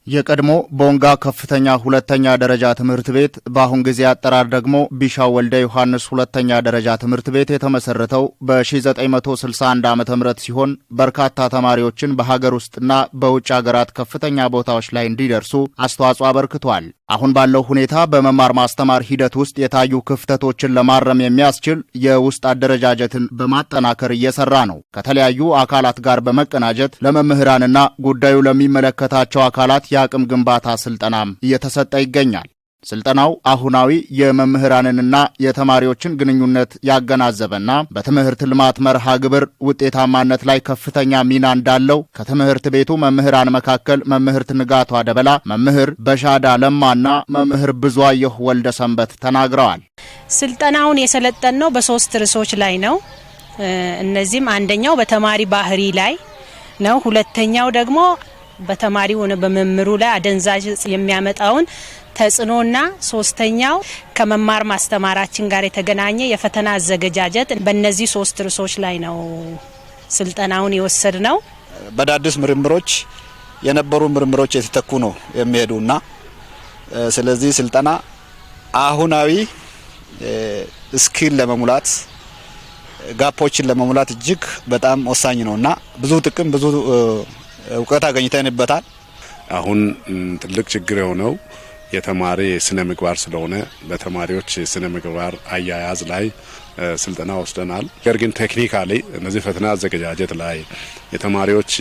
የቀድሞ ቦንጋ ከፍተኛ ሁለተኛ ደረጃ ትምህርት ቤት በአሁን ጊዜ አጠራር ደግሞ ቢሻው ወልደ ዮሐንስ ሁለተኛ ደረጃ ትምህርት ቤት የተመሰረተው በ1961 ዓ.ም ሲሆን በርካታ ተማሪዎችን በሀገር ውስጥና በውጭ ሀገራት ከፍተኛ ቦታዎች ላይ እንዲደርሱ አስተዋጽኦ አበርክቷል። አሁን ባለው ሁኔታ በመማር ማስተማር ሂደት ውስጥ የታዩ ክፍተቶችን ለማረም የሚያስችል የውስጥ አደረጃጀትን በማጠናከር እየሰራ ነው። ከተለያዩ አካላት ጋር በመቀናጀት ለመምህራንና ጉዳዩ ለሚመለከታቸው አካላት የአቅም ግንባታ ስልጠናም እየተሰጠ ይገኛል። ስልጠናው አሁናዊ የመምህራንንና የተማሪዎችን ግንኙነት ያገናዘበና በትምህርት ልማት መርሃ ግብር ውጤታማነት ላይ ከፍተኛ ሚና እንዳለው ከትምህርት ቤቱ መምህራን መካከል መምህርት ንጋቷ ደበላ፣ መምህር በሻዳ ለማና መምህር ብዙአየሁ ወልደ ሰንበት ተናግረዋል። ስልጠናውን የሰለጠነው በሶስት ርዕሶች ላይ ነው። እነዚህም አንደኛው በተማሪ ባህሪ ላይ ነው። ሁለተኛው ደግሞ በተማሪው ሆነ በመምህሩ ላይ አደንዛዥ የሚያመጣውን ተጽዕኖና ሶስተኛው ከመማር ማስተማራችን ጋር የተገናኘ የፈተና አዘገጃጀት። በእነዚህ ሶስት ርዕሶች ላይ ነው ስልጠናውን የወሰድነው። በአዳዲስ ምርምሮች የነበሩ ምርምሮች የተተኩ ነው የሚሄዱና ስለዚህ ስልጠና አሁናዊ ስኪል ለመሙላት ጋፖችን ለመሙላት እጅግ በጣም ወሳኝ ነውና ብዙ ጥቅም ብዙ እውቀት አገኝተንበታል። አሁን ትልቅ ችግር የሆነው የተማሪ ስነ ምግባር ስለሆነ በተማሪዎች ስነ ምግባር አያያዝ ላይ ስልጠና ወስደናል። ነገር ግን ቴክኒካሊ እነዚህ ፈተና አዘገጃጀት ላይ የተማሪዎች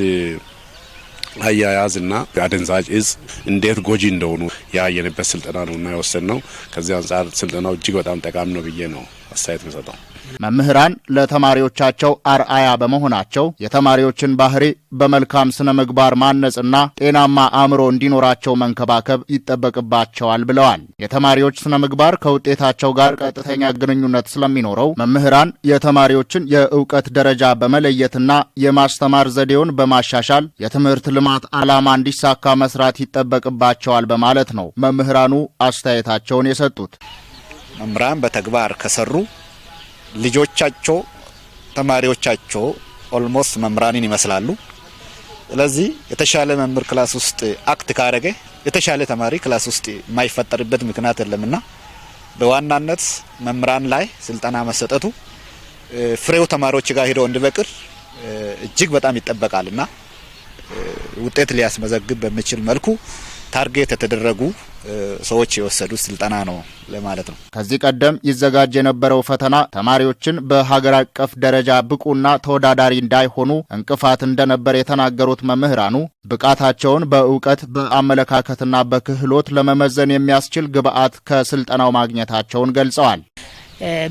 አያያዝና አደንዛዥ እጽ እንዴት ጎጂ እንደሆኑ ያየንበት ስልጠና ነውና የወሰድነው። ከዚህ አንጻር ስልጠናው እጅግ በጣም ጠቃሚ ነው ብዬ ነው አስተያየት የምሰጠው። መምህራን ለተማሪዎቻቸው አርአያ በመሆናቸው የተማሪዎችን ባህሪ በመልካም ስነ ምግባር ማነጽና ጤናማ አእምሮ እንዲኖራቸው መንከባከብ ይጠበቅባቸዋል ብለዋል። የተማሪዎች ስነ ምግባር ከውጤታቸው ጋር ቀጥተኛ ግንኙነት ስለሚኖረው መምህራን የተማሪዎችን የእውቀት ደረጃ በመለየትና የማስተማር ዘዴውን በማሻሻል የትምህርት ልማት ዓላማ እንዲሳካ መስራት ይጠበቅባቸዋል በማለት ነው መምህራኑ አስተያየታቸውን የሰጡት። መምህራን በተግባር ከሰሩ ልጆቻቸው ተማሪዎቻቸው ኦልሞስት መምህራንን ይመስላሉ። ስለዚህ የተሻለ መምህር ክላስ ውስጥ አክት ካረገ የተሻለ ተማሪ ክላስ ውስጥ የማይፈጠርበት ምክንያት የለምና በዋናነት መምህራን ላይ ስልጠና መሰጠቱ ፍሬው ተማሪዎች ጋር ሄዶ እንዲበቅል እጅግ በጣም ይጠበቃልና ውጤት ሊያስመዘግብ በሚችል መልኩ ታርጌት የተደረጉ ሰዎች የወሰዱ ስልጠና ነው ለማለት ነው። ከዚህ ቀደም ይዘጋጅ የነበረው ፈተና ተማሪዎችን በሀገር አቀፍ ደረጃ ብቁና ተወዳዳሪ እንዳይሆኑ እንቅፋት እንደነበር የተናገሩት መምህራኑ ብቃታቸውን በእውቀት በአመለካከትና በክህሎት ለመመዘን የሚያስችል ግብዓት ከስልጠናው ማግኘታቸውን ገልጸዋል።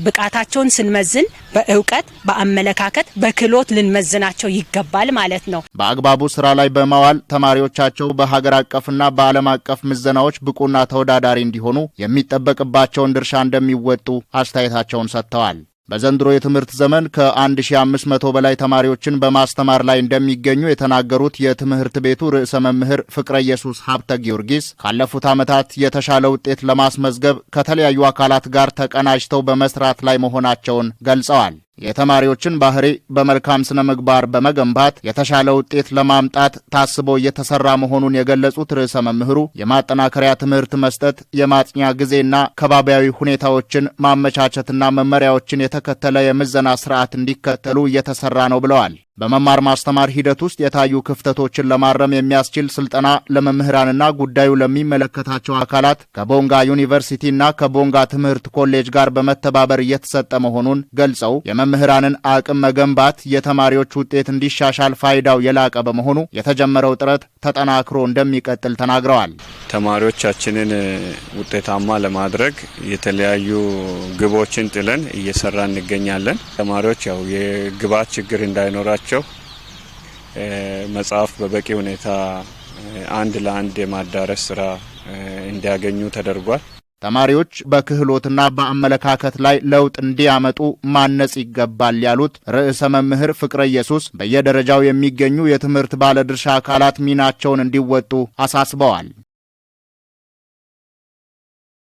ብቃታቸውን ስንመዝን በእውቀት በአመለካከት በክህሎት ልንመዝናቸው ይገባል ማለት ነው። በአግባቡ ስራ ላይ በማዋል ተማሪዎቻቸው በሀገር አቀፍና በዓለም አቀፍ ምዘናዎች ብቁና ተወዳዳሪ እንዲሆኑ የሚጠበቅባቸውን ድርሻ እንደሚወጡ አስተያየታቸውን ሰጥተዋል። በዘንድሮ የትምህርት ዘመን ከ1500 በላይ ተማሪዎችን በማስተማር ላይ እንደሚገኙ የተናገሩት የትምህርት ቤቱ ርዕሰ መምህር ፍቅረ ኢየሱስ ሀብተ ጊዮርጊስ ካለፉት ዓመታት የተሻለ ውጤት ለማስመዝገብ ከተለያዩ አካላት ጋር ተቀናጅተው በመስራት ላይ መሆናቸውን ገልጸዋል። የተማሪዎችን ባህሪ በመልካም ስነ ምግባር በመገንባት የተሻለ ውጤት ለማምጣት ታስቦ እየተሰራ መሆኑን የገለጹት ርዕሰ መምህሩ የማጠናከሪያ ትምህርት መስጠት፣ የማጥኛ ጊዜና ከባቢያዊ ሁኔታዎችን ማመቻቸትና መመሪያዎችን የተከተለ የምዘና ስርዓት እንዲከተሉ እየተሰራ ነው ብለዋል። በመማር ማስተማር ሂደት ውስጥ የታዩ ክፍተቶችን ለማረም የሚያስችል ስልጠና ለመምህራንና ጉዳዩ ለሚመለከታቸው አካላት ከቦንጋ ዩኒቨርሲቲና ከቦንጋ ትምህርት ኮሌጅ ጋር በመተባበር እየተሰጠ መሆኑን ገልጸው የመምህራንን አቅም መገንባት የተማሪዎች ውጤት እንዲሻሻል ፋይዳው የላቀ በመሆኑ የተጀመረው ጥረት ተጠናክሮ እንደሚቀጥል ተናግረዋል። ተማሪዎቻችንን ውጤታማ ለማድረግ የተለያዩ ግቦችን ጥለን እየሰራ እንገኛለን። ተማሪዎች ያው የግብዓት ችግር እንዳይኖራቸው መጽሐፍ በበቂ ሁኔታ አንድ ለአንድ የማዳረስ ስራ እንዲያገኙ ተደርጓል። ተማሪዎች በክህሎትና በአመለካከት ላይ ለውጥ እንዲያመጡ ማነጽ ይገባል ያሉት ርዕሰ መምህር ፍቅረ ኢየሱስ በየደረጃው የሚገኙ የትምህርት ባለድርሻ አካላት ሚናቸውን እንዲወጡ አሳስበዋል።